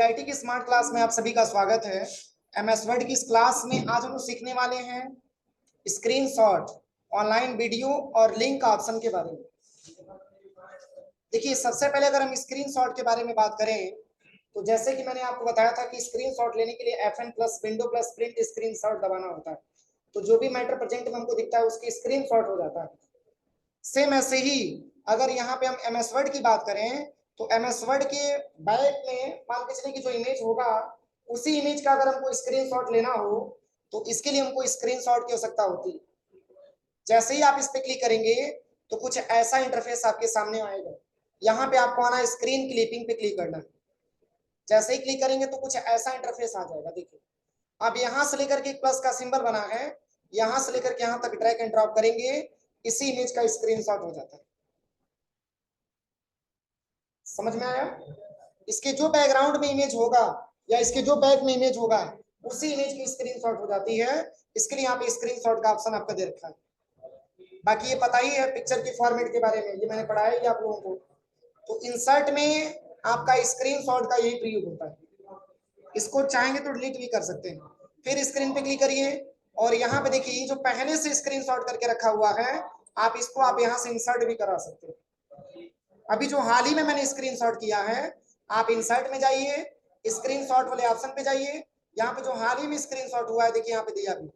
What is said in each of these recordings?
IT की smart class में आप सभी का स्वागत है। एमएस वर्ड की इस क्लास में आज हम लोग सीखने वाले हैं स्क्रीनशॉट, ऑनलाइन वीडियो और लिंक ऑप्शन के बारे में। देखिए, सबसे पहले अगर हम स्क्रीनशॉट के बारे में बात करें तो जैसे कि मैंने आपको बताया था कि स्क्रीनशॉट लेने के लिए FN plus window plus print screenshot दबाना होता है। तो जो भी मैटर प्रेजेंट में हमको दिखता है उसकी स्क्रीनशॉट हो जाता है। सेम ऐसे ही अगर यहाँ पे हम एमएस वर्ड की बात करें तो एमएस वर्ड के बैक में मान के चलिए कि जो इमेज होगा उसी इमेज का अगर हमको स्क्रीनशॉट लेना हो तो इसके लिए हमको स्क्रीनशॉट की आवश्यकता होती है। जैसे ही आप इस पे क्लिक करेंगे तो कुछ ऐसा इंटरफेस आपके सामने आएगा। यहाँ पे आपको आना है, स्क्रीन क्लिपिंग पे क्लिक करना है। जैसे ही क्लिक करेंगे तो कुछ ऐसा इंटरफेस आ जाएगा। देखिए, अब यहाँ से लेकर के प्लस का सिंबल बना है, यहाँ से लेकर के यहाँ तक ड्रैग एंड ड्रॉप करेंगे, इसी इमेज का स्क्रीनशॉट हो जाता है। समझ में आया? इसके जो बैकग्राउंड में इमेज होगा या इसके जो बैक में इमेज होगा उसी इमेज की स्क्रीनशॉट हो जाती है। इसके लिए यहाँ पे स्क्रीनशॉट का ऑप्शन आपका दे रखा है। बाकी ये पता ही है पिक्चर की फॉर्मेट के बारे में, ये मैंने पढ़ाया ही आप लोगों को। तो इंसर्ट में आपका स्क्रीनशॉट का यही प्रयोग होता है। इसको चाहेंगे तो डिलीट भी कर सकते हैं। फिर स्क्रीन पे क्लिक करिए और यहाँ पे देखिए जो पहले से स्क्रीनशॉट करके रखा हुआ है आप इसको आप यहाँ से इंसर्ट भी करा सकते हैं। अभी जो हाल ही में मैंने स्क्रीनशॉट किया है, आप इंसर्ट में जाइए, स्क्रीनशॉट वाले ऑप्शन पे जाइए, यहाँ पे जो हाल ही में स्क्रीनशॉट हुआ है देखिए यहाँ पे दिया भी,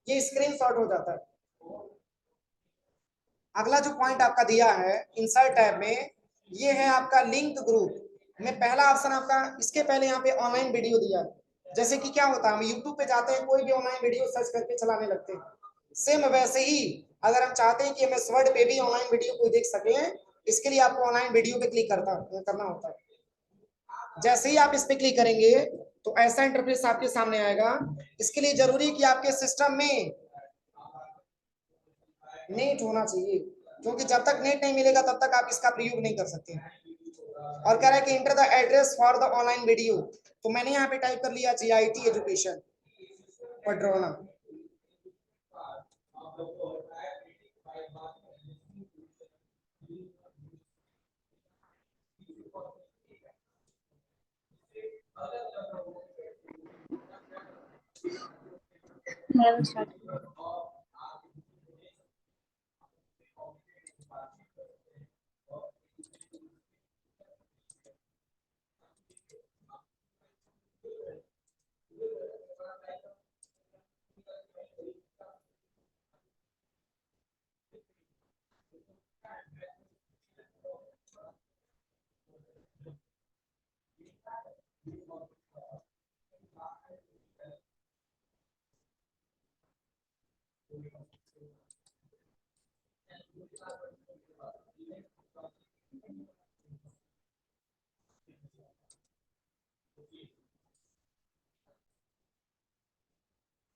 ये स्क्रीनशॉट हो जाता है। अगला जो पॉइंट आपका दिया है इंसर्ट टैब में, ये है आपका लिंक ग्रुप में पहला ऑप्शन आपका। इसके पहले यहाँ पे ऑनलाइन वीडियो दिया है। जैसे कि क्या होता है, हम यूट्यूब पे जाते हैं, कोई भी ऑनलाइन वीडियो सर्च करके चलाने लगते हैं। सेम वैसे ही अगर हम चाहते हैं कि एमएस वर्ड पे भी ऑनलाइन वीडियो कोई देख सके, इसके लिए आपको ऑनलाइन वीडियो पे क्लिक करना होता है। जैसे ही आप इस पे क्लिक करेंगे तो ऐसा इंटरफेस आपके सामने आएगा। इसके लिए जरूरी है कि आपके सिस्टम में नेट होना चाहिए, क्योंकि जब तक नेट नहीं मिलेगा तब तक आप इसका प्रयोग नहीं कर सकते। और कह रहा है कि enter the address for the online video, तो मैंने यहाँ पे टाइप कर लिया GIT एजुकेशन पडरौना।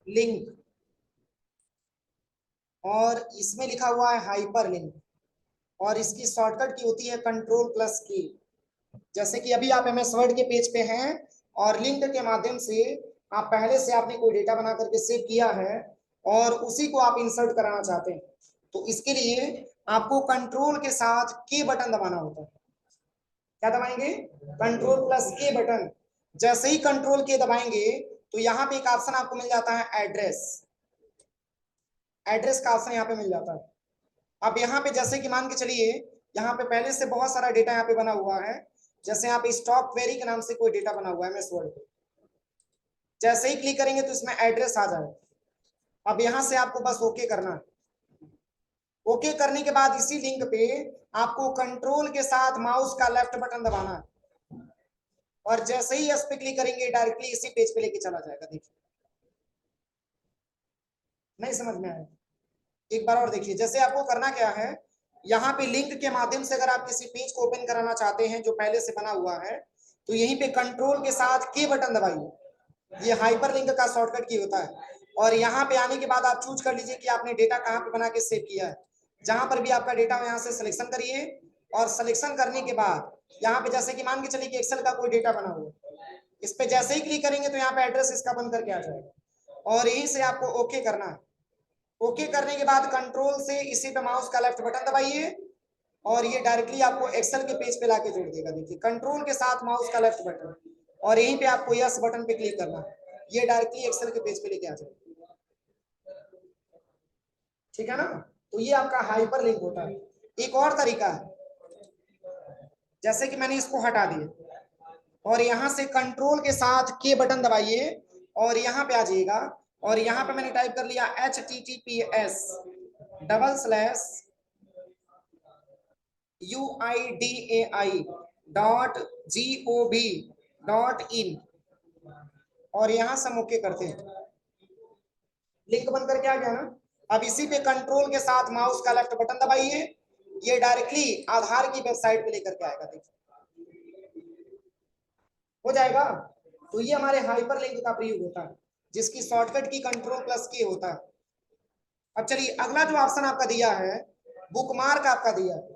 लिंक, और इसमें लिखा हुआ है हाइपर लिंक, और इसकी शॉर्टकट की होती है Ctrl+K। जैसे कि अभी आप एमएस वर्ड के पेज पे हैं और लिंक के माध्यम से आप पहले से आपने कोई डेटा बना करके सेव किया है और उसी को आप इंसर्ट कराना चाहते हैं, तो इसके लिए आपको कंट्रोल के साथ के बटन दबाना होता है। क्या दबाएंगे? Ctrl+K button. जैसे ही कंट्रोल के दबाएंगे तो यहाँ पे एक ऑप्शन आपको मिल जाता है एड्रेस। एड्रेस का ऑप्शन यहाँ पे मिल जाता है। अब यहाँ पे जैसे कि मान के चलिए यहाँ पे पहले से बहुत सारा डेटा यहाँ पे बना हुआ है। जैसे यहाँ पे स्टॉक क्वेरी के नाम से कोई डेटा बना हुआ है एमएस वर्ड पे। जैसे ही क्लिक करेंगे तो इसमें एड्रेस आ जाएगा। अब यहाँ से आपको बस ओके करना है। ओके करने के बाद इसी लिंक पे आपको कंट्रोल के साथ माउस का लेफ्ट बटन दबाना है और जैसे ही इस पे क्लिक करेंगे डायरेक्टली इसी पेज पे लेके चला जाएगा। देखिए, नहीं समझ में आया? एक बार और देखिए। जैसे आपको करना क्या है, यहाँ पे लिंक के माध्यम से अगर आप किसी पेज को ओपन कराना चाहते हैं जो पहले से बना हुआ है, तो यहीं पे कंट्रोल के साथ के बटन दबाइए। ये हाइपर लिंक का शॉर्टकट की होता है। और यहाँ पे आने के बाद आप चूज कर लीजिए कि आपने डेटा कहाँ पे बना के सेव किया है। जहां पर भी आपका डेटा हो यहाँ से सिलेक्शन करिए और सिलेक्शन करने के बाद यहाँ पे जैसे कि मान के चलिए कि एक्सेल का कोई डेटा बना हुआ, इस पे जैसे ही क्लिक करेंगे तो यहाँ पे एड्रेस इसका बन करके आ जाएगा और यहीं से आपको ओके करना है। ओके करने के बाद कंट्रोल से इसी पे माउस का लेफ्ट बटन दबाइए और ये डायरेक्टली आपको एक्सेल के पेज पे लाके जोड़ देगा। देखिए कंट्रोल के साथ माउस का लेफ्ट बटन और यहीं पे आपको यस बटन पे क्लिक करना, ये डायरेक्टली एक्सेल के पेज पे लेके आ जाएगा। ठीक है ना? तो ये आपका हाइपर लिंक होता है। एक और तरीका है, जैसे कि मैंने इसको हटा दिया और यहां से कंट्रोल के साथ के बटन दबाइए और यहां पे आ जाइएगा और यहां पे मैंने टाइप कर लिया https://uidai.gov.in और यहां से हम ओके करते हैं। लिंक बंद करके आ गया ना? अब इसी पे कंट्रोल के साथ माउस का लेफ्ट बटन दबाइए, ये डायरेक्टली आधार की वेबसाइट पे लेकर के आएगा। देखिए हो जाएगा। तो ये हमारे हाइपर लिंक का प्रयोग होता है, जिसकी शॉर्टकट की कंट्रोल प्लस के होता है। अब चलिए अगला जो ऑप्शन आपका दिया है, बुकमार्क आपका दिया है।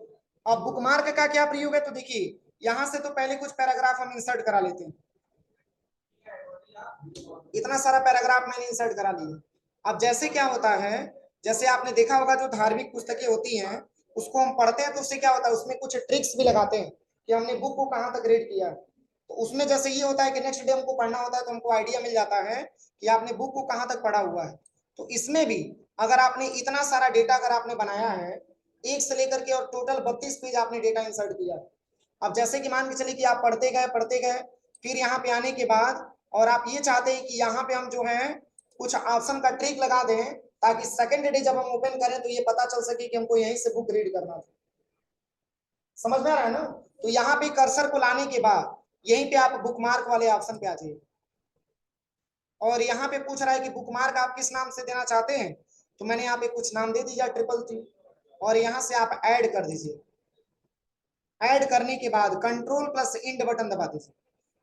अब बुकमार्क का क्या प्रयोग है? तो देखिए यहां से तो पहले कुछ पैराग्राफ हम इंसर्ट करा लेते हैं। इतना सारा पैराग्राफ मैंने इंसर्ट करा लिया। अब जैसे क्या होता है, जैसे आपने देखा होगा जो धार्मिक पुस्तकें होती हैं उसको हम पढ़ते हैं तो उससे क्या होता है, उसमें कुछ ट्रिक्स भी लगाते हैं कि हमने बुक को कहाँ तक रीड किया। तो उसमें जैसे ये होता है कि नेक्स्ट डे हमको पढ़ना होता है तो हमको आइडिया मिल जाता है कि आपने बुक को कहाँ तक पढ़ा हुआ है। तो इसमें भी अगर आपने इतना सारा डेटा अगर आपने बनाया है, एक से लेकर के और टोटल 32 पेज आपने डेटा इंसर्ट किया। अब जैसे कि मान के चलिए कि आप पढ़ते गए फिर यहाँ पे आने के बाद और आप ये चाहते हैं कि यहाँ पे हम जो है कुछ ऑप्शन का ट्रिक लगा दें ताकि सेकंड डे जब हम ओपन करें तो ये पता चल सके कि हमको यहीं से बुक रीड करना था। समझ में आ रहा है ना? तो यहाँ पे कर्सर को लाने के बाद यहीं पे आप बुकमार्क वाले ऑप्शन पे आ जाइए और यहाँ पे पूछ रहा है कि बुकमार्क आप किस नाम से देना चाहते हैं, तो मैंने यहाँ पे कुछ नाम दे दिया TTT और यहाँ से आप ऐड कर दीजिए। ऐड करने के बाद कंट्रोल प्लस इंड बटन दबा दीजिए।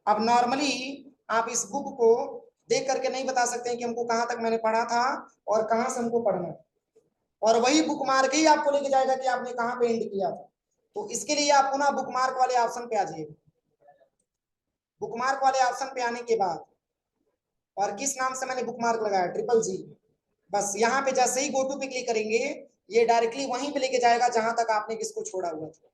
अब नॉर्मली आप इस बुक को देख करके नहीं बता सकते कि हमको कहां तक मैंने पढ़ा था और कहां से हमको पढ़ना है, और वही बुक मार्क ही आपको लेके जाएगा कि आपने कहां पे एंड किया था। तो इसके लिए आप पुनः बुक मार्क वाले ऑप्शन पे आ जाइएगा। बुक मार्क वाले ऑप्शन पे आने के बाद और किस नाम से मैंने बुक मार्क लगाया, TTT, बस यहाँ पे जैसे ही गो टू पे क्लिक करेंगे ये डायरेक्टली वहीं पे लेके जाएगा जहां तक आपने किसको छोड़ा हुआ था।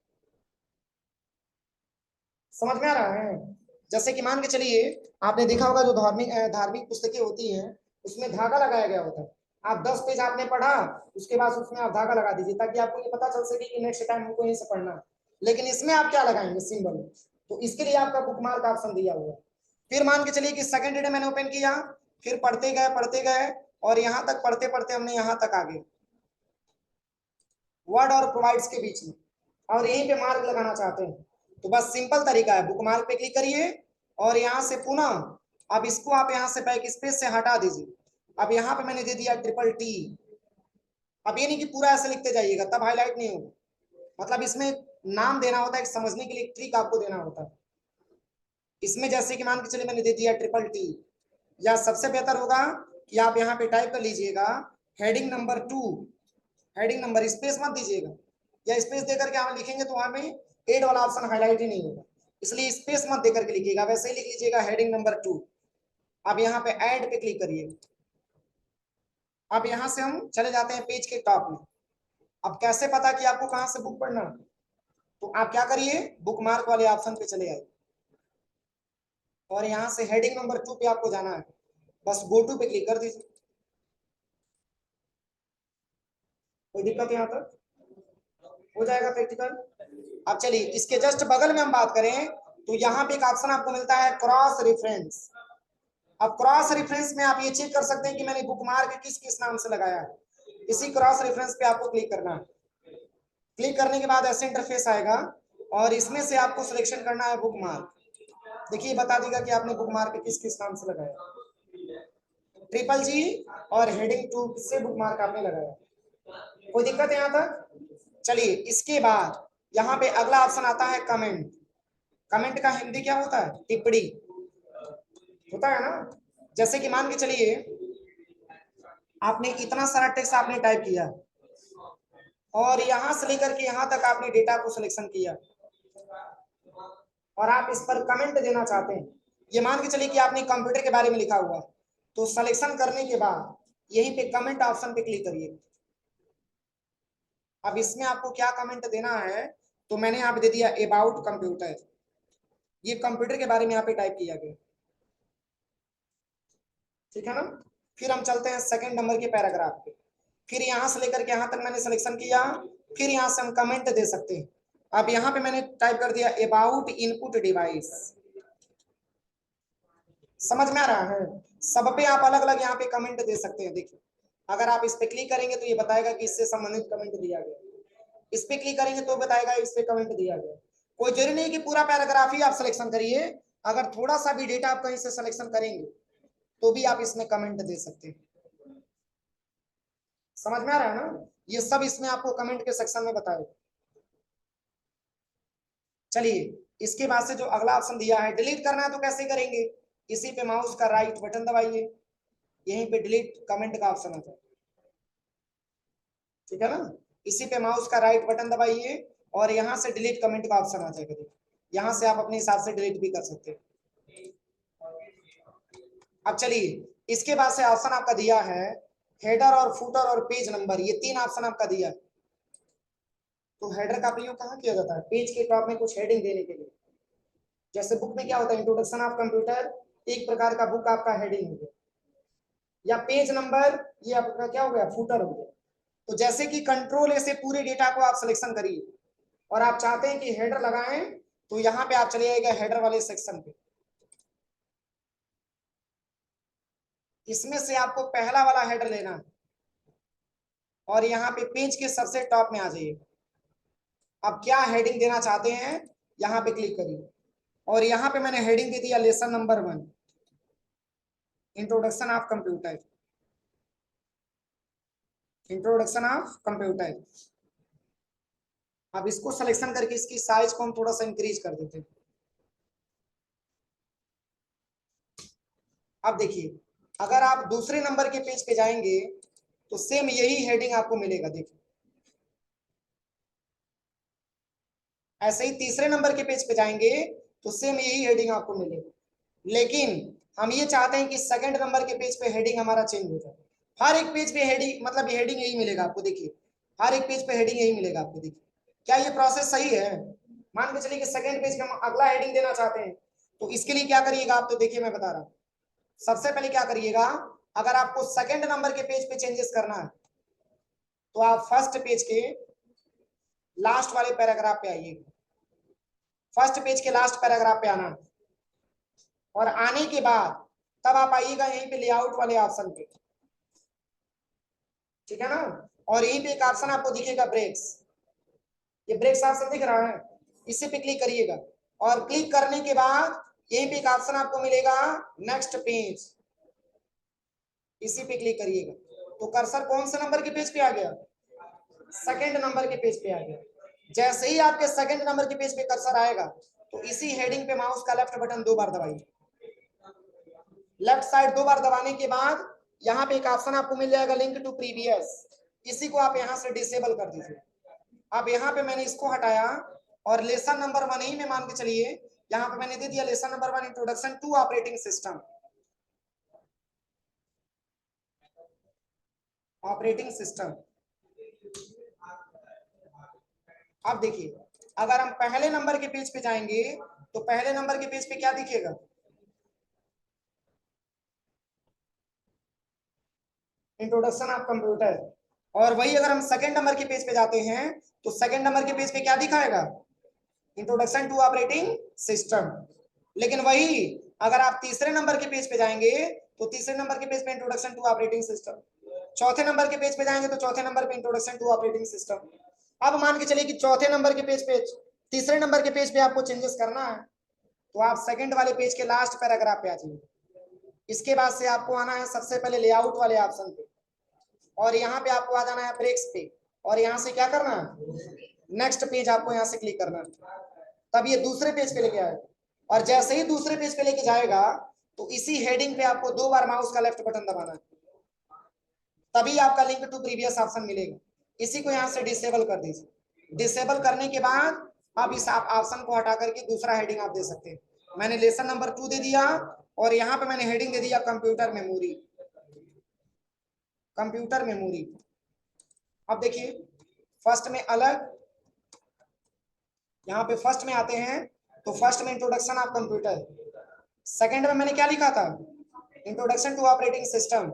समझ में आ रहा है? जैसे कि मान के चलिए आपने देखा होगा जो धार्मिक पुस्तकें होती हैं उसमें धागा लगाया गया होता है। आप 10 पेज आपने पढ़ा, उसके बाद उसमें आप धागा लगा दीजिए ताकि आपको ये पता चल सके कि नेक्स्ट टाइम हमको यहीं से पढ़ना है। लेकिन इसमें आप क्या लगाएंगे, सिंबल। तो इसके लिए आपका बुकमार्क ऑप्शन दिया हुआ है। फिर मान के चलिए कि सेकंड डे मैंने ओपन किया, फिर पढ़ते गए और यहाँ तक पढ़ते पढ़ते हमने यहाँ तक आ गए वर्ड और प्रोवाइड्स के बीच में और यहीं पे मार्क लगाना चाहते हैं तो बस सिंपल तरीका है, बुक मार्क पे क्लिक करिए और यहाँ से पुनः अब इसको आप यहाँ से बैक स्पेस से हटा दीजिए। अब यहाँ पे मैंने दे दिया TTT। अब ये नहीं कि पूरा ऐसे लिखते जाइएगा, तब हाईलाइट नहीं होगा। मतलब इसमें नाम देना होता है, समझने के लिए ट्रिक आपको देना होता है। इसमें जैसे कि मान के चलिए मैंने दे दिया TTT, या सबसे बेहतर होगा कि आप यहाँ पे टाइप कर लीजिएगा heading number 2। Heading number space मत दीजिएगा, या स्पेस देकर के आप लिखेंगे तो हमें एड वाला ऑप्शन हाईलाइट ही नहीं होगा, इसलिए स्पेस मत देकर के लिखिएगा, वैसे ही लिख लीजिएगा हेडिंग नंबर 2। अब यहाँ पे ऐड पे क्लिक करिए। अब यहाँ से हम चले जाते हैं पेज के टॉप में। अब कैसे पता कि आपको कहाँ से बुक पढ़ना, तो आप क्या करिए, बुक मार्क वाले ऑप्शन पे चले आइए और यहाँ से हेडिंग नंबर 2 पे आपको जाना है, बस गो टू पे क्लिक कर दीजिए। कोई दिक्कत यहाँ तक हो जाएगा प्रैक्टिकल। अब चलिए इसके जस्ट बगल में हम बात करें तो यहाँ पे एक ऑप्शन आपको मिलता है क्रॉस रेफरेंस। अब क्रॉस रेफरेंस में आप ये चेक कर सकते हैं कि मैंने बुकमार्क किस किस नाम से लगाया है। इसी क्रॉस रेफरेंस पे आपको क्लिक करना है। क्लिक करने के बाद ऐसे इंटरफेस आएगा और इसमें से आपको सिलेक्शन करना है बुकमार्क। देखिए बता देगा कि आपने बुकमार्क किस किस नाम से लगाया, TTT और हेडिंग 2 से बुकमार्क आपने लगाया। कोई दिक्कत है यहाँ तक? चलिए इसके बाद यहाँ पे अगला ऑप्शन आता है कमेंट। कमेंट का हिंदी क्या होता है, टिप्पणी होता है ना। जैसे कि मान के चलिए आपने इतना सारा टेक्स्ट आपने टाइप किया और यहां से लेकर के यहां तक आपने डेटा को सिलेक्शन किया और आप इस पर कमेंट देना चाहते हैं। ये मान के चलिए कि आपने कंप्यूटर के बारे में लिखा हुआ, तो सिलेक्शन करने के बाद यहीं पे कमेंट ऑप्शन पे क्लिक करिए। अब इसमें आपको क्या कमेंट देना है तो मैंने यहाँ पे दे दिया अबाउट कंप्यूटर, ये कंप्यूटर के बारे में यहाँ पे टाइप किया गया, ठीक है ना। फिर हम चलते हैं सेकंड नंबर के पैराग्राफ पे। फिर यहां से लेकर के यहां तक मैंने सिलेक्शन किया, फिर यहां से हम कमेंट दे सकते हैं। अब यहाँ पे मैंने टाइप कर दिया अबाउट इनपुट डिवाइस, समझ में आ रहा है। सब पे आप अलग अलग यहाँ पे कमेंट दे सकते हैं। देखिए अगर आप इस पे क्लिक करेंगे तो ये बताएगा कि इससे संबंधित कमेंट दिया गया, इस पे क्लिक करेंगे तो बताएगा इस पे कमेंट दिया गया। कोई जरूरी नहीं कि पूरा पैराग्राफ ही आप सिलेक्शन करिए, अगर थोड़ा सा भी डेटा आप कहीं से सिलेक्शन करेंगे तो भी आप इसमें कमेंट दे सकते हैं। समझ में आ रहा है ना, ये सब इसमें आपको कमेंट के सेक्शन में बताएगा। चलिए इसके बाद से जो अगला ऑप्शन दिया है, डिलीट करना है तो कैसे करेंगे, इसी पे माउस का राइट बटन दबाइए, यहीं पे डिलीट कमेंट का ऑप्शन आता है, ठीक है ना। इसी पे माउस का राइट बटन दबाइए और यहाँ से डिलीट कमेंट का ऑप्शन आ जाएगा। यहाँ से आप अपने हिसाब से डिलीट भी कर सकते हैं। अब चलिए इसके बाद से ऑप्शन आपका दिया है हेडर और फुटर और पेज नंबर, ये तीन ऑप्शन आपका दिया है। तो हेडर का प्रयोग कहाँ किया जाता है, पेज के टॉप में कुछ हेडिंग देने के लिए। जैसे बुक में क्या होता है, इंट्रोडक्शन ऑफ कंप्यूटर, एक प्रकार का बुक आपका हेडिंग हो गया, या पेज नंबर ये आपका क्या हो गया, फुटर हो गया। तो जैसे कि कंट्रोल ए से पूरे डेटा को आप सिलेक्शन करिए और आप चाहते हैं कि हेडर लगाएं, तो यहाँ पे आप चले जाइएगा हेडर वाले सेक्शन पे, इसमें से आपको पहला वाला हेडर लेना है और यहाँ पे पेज के सबसे टॉप में आ जाइए। अब क्या हेडिंग देना चाहते हैं, यहाँ पे क्लिक करिए और यहाँ पे मैंने हेडिंग दे दिया lesson number 1, introduction of computer, introduction of computer. अब इसको सिलेक्शन करके इसकी साइज को हम थोड़ा सा इंक्रीज कर देते हैं। अब देखिए अगर आप दूसरे नंबर के पेज पे जाएंगे तो सेम यही हेडिंग आपको मिलेगा। देखिए ऐसे ही तीसरे नंबर के पेज पे जाएंगे तो सेम यही हेडिंग आपको मिलेगा, लेकिन हम ये चाहते हैं कि सेकंड नंबर के पेज पे हेडिंग हमारा चेंज हो जाए। हर एक पेज पे हेडिंग मतलब हेडिंग यही मिलेगा आपको। देखिए हर एक पेज पे हेडिंग यही मिलेगा आपको। देखिए क्या ये प्रोसेस सही है। मान के चलिए कि सेकंड पेज पे हम अगला हेडिंग देना चाहते हैं, तो इसके लिए क्या करिएगा आप, तो देखिए मैं बता रहा हूँ। सबसे पहले क्या करिएगा, अगर आपको सेकंड नंबर के पेज पे चेंजेस करना है तो आप फर्स्ट पेज के लास्ट वाले पैराग्राफ पे आइएगा, फर्स्ट पेज के लास्ट पैराग्राफ पे आना और आने के बाद तब आप आइएगा यहीं पे लेआउट वाले ऑप्शन पे, ठीक है ना। और यहीं पे एक ऑप्शन आपको दिखेगा ब्रेक्स, ये ब्रेक्स ऑप्शन दिख रहा है, इसी पे क्लिक करिएगा और क्लिक करने के बाद यहीं पे एक ऑप्शन आपको मिलेगा नेक्स्ट पेज, इसी पे क्लिक करिएगा। तो कर्सर कौन से नंबर के पेज पे आ गया, सेकंड नंबर के पेज पे आ गया। जैसे ही आपके सेकंड नंबर के पेज पे कर्सर आएगा तो इसी हेडिंग पे माउस का लेफ्ट बटन 2 बार दबाइए, लेफ्ट साइड 2 बार दबाने के बाद यहाँ पे एक ऑप्शन आपको मिल जाएगा लिंक टू प्रीवियस, इसी को आप यहाँ से डिसेबल कर दीजिए। अब यहाँ पे मैंने इसको हटाया और लेसन नंबर 1 ही में मान के चलिए यहाँ पे मैंने दे दिया lesson number 1 introduction to operating system, operating system. अब देखिए अगर हम पहले नंबर के पेज पे जाएंगे तो पहले नंबर के पेज पे क्या दिखेगा, इंट्रोडक्शन ऑफ कंप्यूटर। और वही अगर हम सेकंड नंबर के पेज पे जाते हैं तो सेकंड नंबर के पेज पे क्या दिखाएगा, इंट्रोडक्शन टू ऑपरेटिंग सिस्टम। लेकिन वही अगर आप तीसरे नंबर के पेज पे जाएंगे तो तीसरे नंबर के पेज पे इंट्रोडक्शन टू ऑपरेटिंग सिस्टम, चौथे नंबर के पेज पे जाएंगे तो चौथे नंबर पे इंट्रोडक्शन टू ऑपरेटिंग सिस्टम। अब मान के चलिए कि चौथे नंबर के पेज पे तीसरे नंबर के पेज पे आपको चेंजेस करना है तो आप सेकंड वाले पेज के लास्ट पैराग्राफ पे आ जाइए। इसके बाद से आपको आना है सबसे पहले लेआउट वाले ऑप्शन पे और यहाँ पे आपको आ जाना है ब्रेक्स पे और यहाँ से क्या करना है, नेक्स्ट पेज आपको यहाँ से क्लिक करना है, तब ये दूसरे पेज पे लेके आएगा। और जैसे ही दूसरे पेज पे लेके जाएगा तो इसी हेडिंग पे आपको 2 बार माउस का लेफ्ट बटन दबाना है, तभी आपका लिंक टू प्रीवियस ऑप्शन मिलेगा। इसी को यहाँ से डिसेबल कर दीजिए। डिसेबल करने के बाद आप इस ऑप्शन को हटा करके दूसरा हेडिंग आप दे सकते हैं। मैंने लेसन नंबर 2 दे दिया और यहाँ पे मैंने हेडिंग दे दिया कंप्यूटर मेमोरी, कंप्यूटर मेमोरी। अब देखिए फर्स्ट में अलग, यहाँ पे फर्स्ट में आते हैं तो फर्स्ट में इंट्रोडक्शन ऑफ कंप्यूटर, सेकंड में मैंने क्या लिखा था, इंट्रोडक्शन टू ऑपरेटिंग सिस्टम,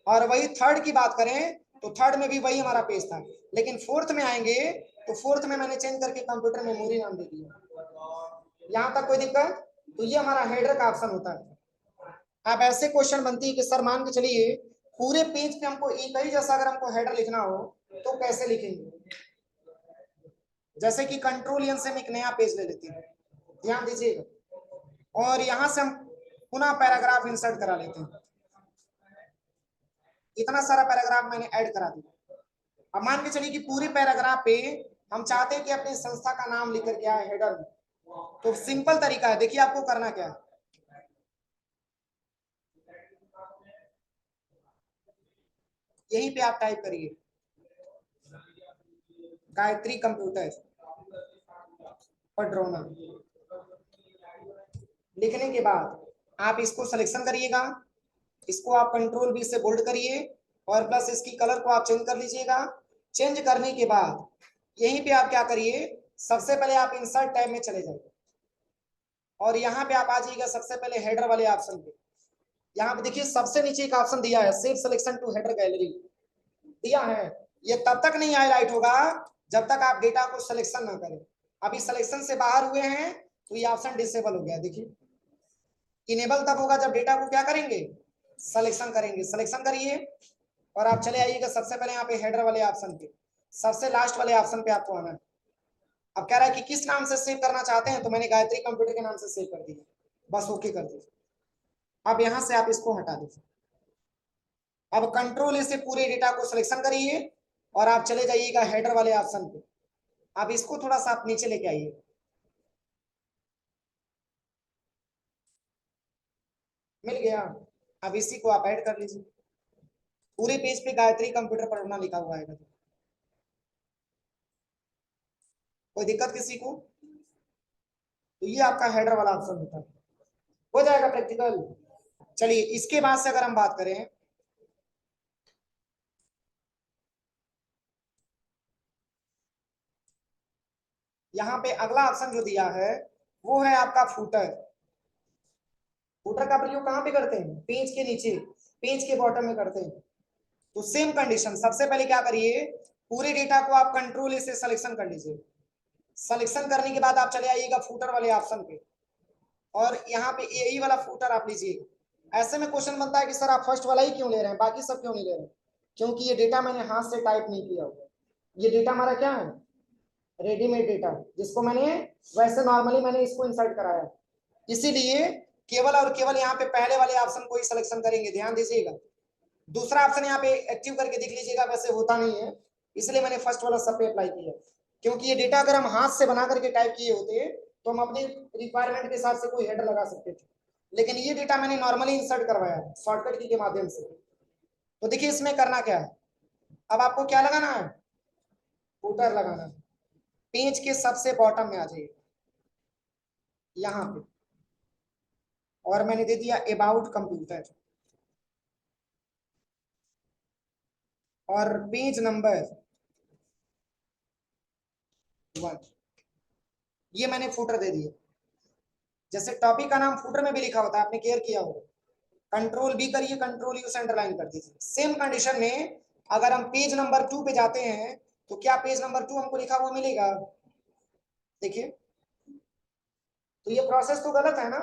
और वही थर्ड की बात करें तो थर्ड में भी वही हमारा पेज था, लेकिन फोर्थ में आएंगे तो फोर्थ में मैंने चेंज करके कंप्यूटर मेमोरी नाम दे दिया। यहाँ तक कोई दिक्कत? तो ये हमारा हेडर का ऑप्शन होता है। अब ऐसे क्वेश्चन बनती है कि सर मान के चलिए पूरे पेज पे हमको एक ही जैसा अगर हमको हेडर लिखना हो तो कैसे लिखेंगे? जैसे कि कंट्रोल एन से हम एक नया पेज ले लेते हैं, ध्यान दीजिएगा, और यहां से हम पुनः पैराग्राफ इंसर्ट करा लेते हैं। इतना सारा पैराग्राफ मैंने ऐड करा दिया। अब मान के चलिए कि पूरे पैराग्राफ पे हम चाहते हैं कि अपनी संस्था का नाम लिख करके आए हेडर में, तो सिंपल तरीका है, देखिए आपको करना क्या है। यहीं पे आप टाइप करिए गायत्री कंप्यूटर पडरौना। लिखने के बाद आप इसको सिलेक्शन करिएगा, इसको आप कंट्रोल बी से बोल्ड करिए और प्लस इसकी कलर को आप चेंज कर लीजिएगा। चेंज करने के बाद यहीं पे आप क्या करिए, सबसे पहले आप इंसर्ट टैब में चले जाइए और यहाँ पे आप आ जाइएगा सबसे पहले हेडर वाले ऑप्शन पे। यहाँ पे देखिए सबसे नीचे एक ऑप्शन दिया है save selection to header gallery, दिया है। ये तब तक नहीं हाईलाइट होगा जब तक आप डेटा को सिलेक्शन ना करें। अभी सिलेक्शन से बाहर हुए हैं तो ये ऑप्शन डिसेबल हो गया। देखिए इनेबल तब होगा जब डेटा को क्या करेंगे, सिलेक्शन करेंगे। सिलेक्शन करिए और आप चले आइएगा सबसे पहले यहाँ पे हेडर वाले ऑप्शन पे, सबसे लास्ट वाले ऑप्शन पे आपको आना है। अब कह रहा है कि किस नाम से सेव करना चाहते हैं, तो मैंने गायत्री कंप्यूटर के नाम से सेव कर दिया, बस ओके कर दीजिए। अब यहाँ से आप इसको हटा दीजिए। अब कंट्रोल से पूरे डेटा को सिलेक्शन करिए और आप चले जाइएगा हेडर वाले ऑप्शन पे। अब इसको थोड़ा सा आप नीचे लेके आइए, मिल गया। अब इसी को आप ऐड कर लीजिए, पूरे पेज पे गायत्री कंप्यूटर पढ़ना लिखा हुआ है। कोई दिक्कत किसी को? तो ये आपका हेडर वाला ऑप्शन होता है, हो जाएगा प्रैक्टिकल। चलिए इसके बाद से अगर हम बात करें, यहाँ पे अगला ऑप्शन जो दिया है वो है आपका फूटर। फूटर का प्रयोग कहाँ पे करते हैं, पेज के नीचे, पेज के बॉटम में करते हैं। तो सेम कंडीशन, सबसे पहले क्या करिए, पूरे डेटा को आप कंट्रोल से सिलेक्शन कर लीजिए। सिलेक्शन करने के बाद आप चले आइएगा फूटर वाले ऑप्शन पे और यहाँ पे यही वाला फूटर आप लीजिए। ऐसे में क्वेश्चन बनता है कि सर आप फर्स्ट वाला ही क्यों ले रहे हैं, बाकी सब क्यों नहीं ले रहे हैं? क्योंकि ये डेटा मैंने हाथ से टाइप नहीं किया हुआ, ये डेटा हमारा क्या है, रेडीमेड डेटा, जिसको मैंने वैसे नॉर्मली मैंने इसको इंसर्ट कराया। इसीलिए केवल और केवल यहाँ पे पहले वाले ऑप्शन को ही सिलेक्शन करेंगे, ध्यान दीजिएगा। दूसरा ऑप्शन यहाँ पे एक्टिव करके देख लीजिएगा, वैसे होता नहीं है, इसलिए मैंने फर्स्ट वाला सब पे अप्लाई किया। क्योंकि ये डेटा अगर हम हाथ से बना करके टाइप किए होते तो हम अपनी रिक्वायरमेंट के हिसाब से कोई हेडर लगा सकते थे, लेकिन ये डेटा मैंने नॉर्मली इंसर्ट करवाया शॉर्टकट की के माध्यम से। तो देखिए इसमें करना क्या है, अब आपको क्या लगाना है, फूटर लगाना है। पेज के सबसे बॉटम में आ जाइए यहाँ पे, और मैंने दे दिया अबाउट कंप्यूटर और पेज नंबर 1, ये मैंने फूटर दे दिया। जैसे टॉपिक का नाम फूटर में भी लिखा होता है, आपने केयर किया होगा, कंट्रोल बी करिए, कंट्रोल यू से अंडरलाइन कर दीजिए। सेम कंडीशन में अगर हम पेज नंबर 2 पे जाते हैं तो क्या पेज नंबर 2 हमको लिखा हुआ मिलेगा? देखिए तो ये प्रोसेस तो गलत है ना,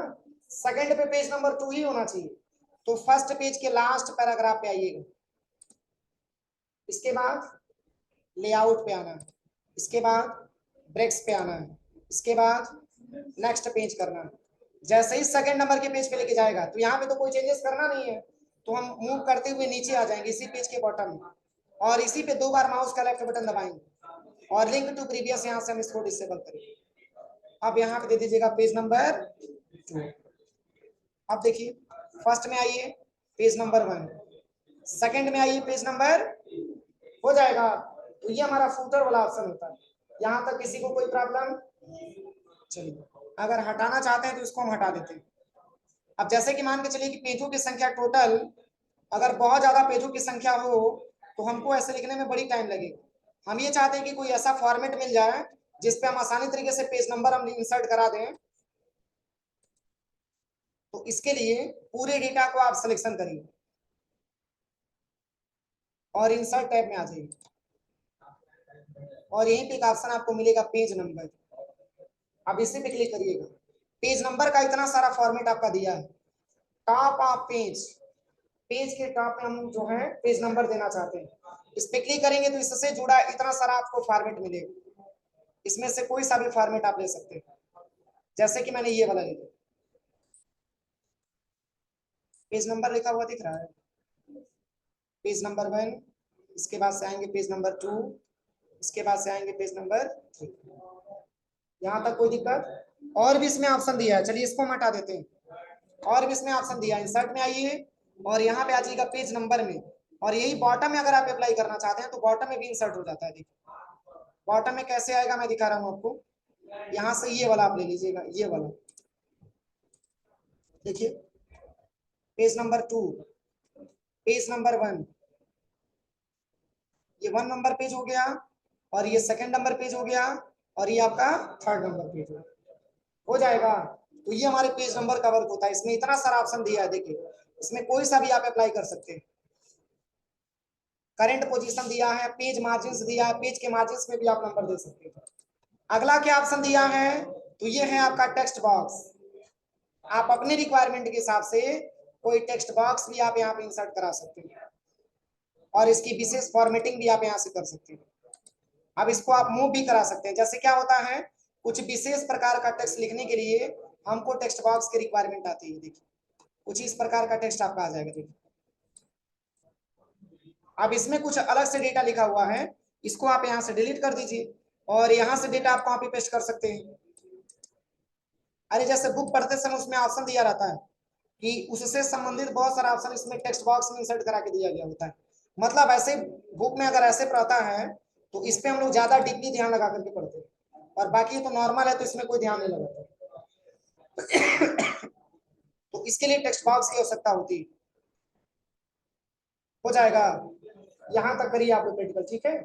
सेकंड पे पेज नंबर 2 ही होना चाहिए। तो फर्स्ट पेज के लास्ट पैराग्राफ पे आइएगा, इसके बाद लेआउट पे आना है, इसके बाद ब्रेक्स पे आना है, इसके बाद नेक्स्ट पेज करना है। जैसे ही सेकंड नंबर के पेज पे लेके जाएगा तो यहाँ पे तो कोई चेंजेस करना नहीं है, तो हम मूव करते हुए नीचे आ जाएंगे इसी पेज के बॉटम में और इसी पे 2 बार माउस का लेफ्ट बटन दबाएंगे और लिंक टू प्रीवियस यहाँ से हम इसको डिसेबल करेंगे। अब यहाँ पे दे दीजिएगा पेज नंबर 2। अब देखिए फर्स्ट में आइए पेज नंबर 1, सेकंड में आइए पेज नंबर, हो जाएगा। तो ये हमारा फूटर वाला ऑप्शन होता है। यहाँ तक किसी को कोई प्रॉब्लम? चलिए अगर हटाना चाहते हैं तो इसको हम हटा देते हैं। अब जैसे कि मान के चलिए कि पेजों की संख्या टोटल अगर बहुत ज्यादा पेजों की संख्या हो तो हमको ऐसे लिखने में बड़ी टाइम लगेगी। हम ये चाहते हैं कि कोई ऐसा फॉर्मेट मिल जाए जिसपे हम आसानी तरीके से पेज नंबर हम इंसर्ट करा दें। तो इसके लिए पूरे डेटा को आप सिलेक्शन करिए और इंसर्ट टैब में आ जाइए और यहीं पे एक ऑप्शन आपको मिलेगा पेज नंबर। अब इसी पे क्लिक करिएगा। पेज नंबर का इतना सारा फॉर्मेट आपका दिया है। टॉप ऑफ पेज, पेज के टॉप में हम जो है पेज नंबर देना चाहते हैं। इस पे क्लिक करेंगे तो इससे जुड़ा इतना सारा आपको फॉर्मेट मिलेगा। इसमें से कोई सा भी फॉर्मेट आप ले सकते हैं, जैसे कि मैंने ये वाला ले लिया। पेज नंबर लिखा हुआ दिख रहा है, पेज नंबर 1, इसके बाद से आएंगे पेज नंबर 2, इसके बाद से आएंगे पेज नंबर 3। यहाँ तक कोई दिक्कत? और भी इसमें ऑप्शन दिया है, चलिए इसको हम हटा देते हैं। और भी इसमें ऑप्शन दिया है, इंसर्ट में आइए और यहाँ पे आ जाइएगा पेज नंबर में, और यही बॉटम में अगर आप अप्लाई करना चाहते हैं तो बॉटम में भी इंसर्ट हो जाता है। देखिए बॉटम में कैसे आएगा मैं दिखा रहा हूँ आपको। यहाँ से ये वाला आप ले लीजिएगा, ये वाला देखिए, पेज नंबर 2, पेज नंबर 1, ये 1 नंबर पेज हो गया, और ये 2nd नंबर पेज हो गया, और ये आपका 3rd नंबर पेज हो जाएगा। तो ये हमारे पेज नंबर का वर्क होता है। इसमें इतना सारा ऑप्शन दिया है, देखिए इसमें कोई सा भी आप अप्लाई कर सकते हैं। करंट पोजीशन दिया है, पेज मार्जिन दिया है, पेज के मार्जिन में भी आप नंबर दे सकते हैं। अगला क्या ऑप्शन दिया है, तो ये है आपका टेक्स्ट बॉक्स। आप अपने रिक्वायरमेंट के हिसाब से कोई टेक्स्ट बॉक्स भी आप यहाँ पे इंसर्ट करा सकते हैं और इसकी विशेष फॉर्मेटिंग भी आप यहाँ से कर सकते हैं। अब इसको आप मूव भी करा सकते हैं। जैसे क्या होता है, कुछ विशेष प्रकार का टेक्स्ट लिखने के लिए हमको टेक्स्ट बॉक्स की रिक्वायरमेंट आती है। देखिए कुछ इस प्रकार का टेक्स्ट आपका आ जाएगा। देखिए अब इसमें कुछ अलग से डेटा लिखा हुआ है, इसको आप यहाँ से डिलीट कर दीजिए और यहाँ से डेटा आप कॉपी पेस्ट कर सकते हैं। अरे जैसे बुक पढ़ते समय उसमें ऑप्शन दिया रहता है कि उससे संबंधित बहुत सारा ऑप्शन इसमें टेक्स्ट बॉक्स में इंसर्ट करा के दिया गया होता है। मतलब ऐसे बुक में अगर ऐसे रहता है तो इस पे हम लोग ज्यादा डीपली ध्यान लगा करके पढ़ते हैं, और बाकी तो नॉर्मल है तो इसमें कोई ध्यान नहीं लगाता। तो इसके लिए टेक्स्ट बॉक्स की आवश्यकता होती है। हो जाएगा, यहां तक करिए आप लोग प्रैक्टिकल, ठीक है।